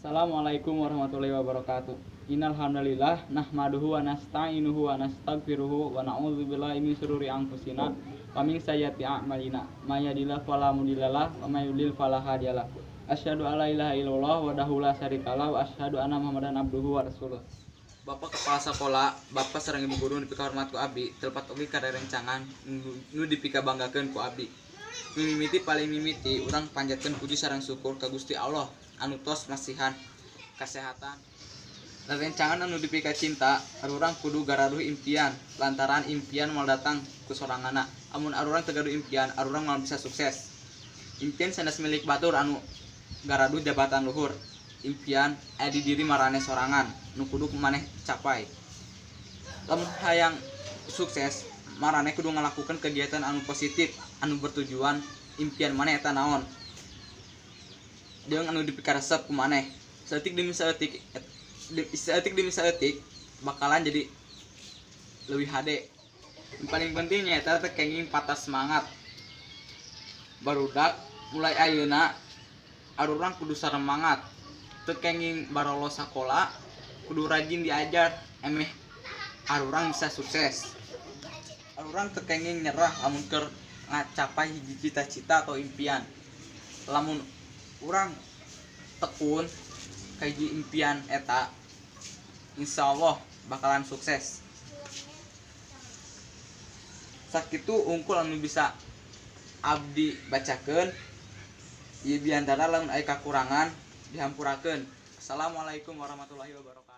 Assalamualaikum warahmatullahi wabarakatuh. Innal hamdalillah nahmaduhu wa nasta'inuhu wa nastaghfiruhu wa na'udzubillahi min syururi anfusina wa min sayyiati a'malina. May yahdihillahu fala mudhillalah wa may yudhlil fala hadiyalah. Asyhadu alla ilaha illallah wahdahu la syarikalah wa asyhadu anna Muhammadan abduhu wa rasuluh. Bapak Kepala Sekolah, Bapak sareng Ibu Guru dipika hormat ku abdi, telepat oge kada rencangan nu dipika banggakeun ku abdi. Mimiti paling mimiti urang panjatkeun puji sareng syukur ka Gusti Allah anu tos masihan kesehatan dan rencangan anu dipika cinta arurang kudu garaduh impian lantaran impian mal datang ku soranganna. Amun arurang teu gaduh impian arurang mal bisa sukses. Impian sanes milik batur anu garaduh jabatan luhur. Impian aya di diri marane sorangan nu kudu maneh capai. Lamun hayang sukses marane kudu ngalakukeun kegiatan anu positif anu bertujuan impian maneh eta naon. Jeung anu dipikir resep ku maneh. Saeutik demi saeutik bakalan jadi leuwih hade. Yang paling penting nyaeta teh kenging patah semangat. Barudak mulai ayeuna arurang kudu saremangat. Teu kenging barolos sakola, kudu rajin diajar emeh arurang bisa sukses. Arurang teu kenging nyerah lamun keur ngacapai hiji cita-cita atau impian. Lamun urang tekun ka hiji impian eta, insyaallah bakalan sukses. Sakitu unggul anu bisa abdi bacakeun. Ieu biantara lamun aya kakurangan dihampurakeun. Assalamualaikum warahmatullahi wabarakatuh.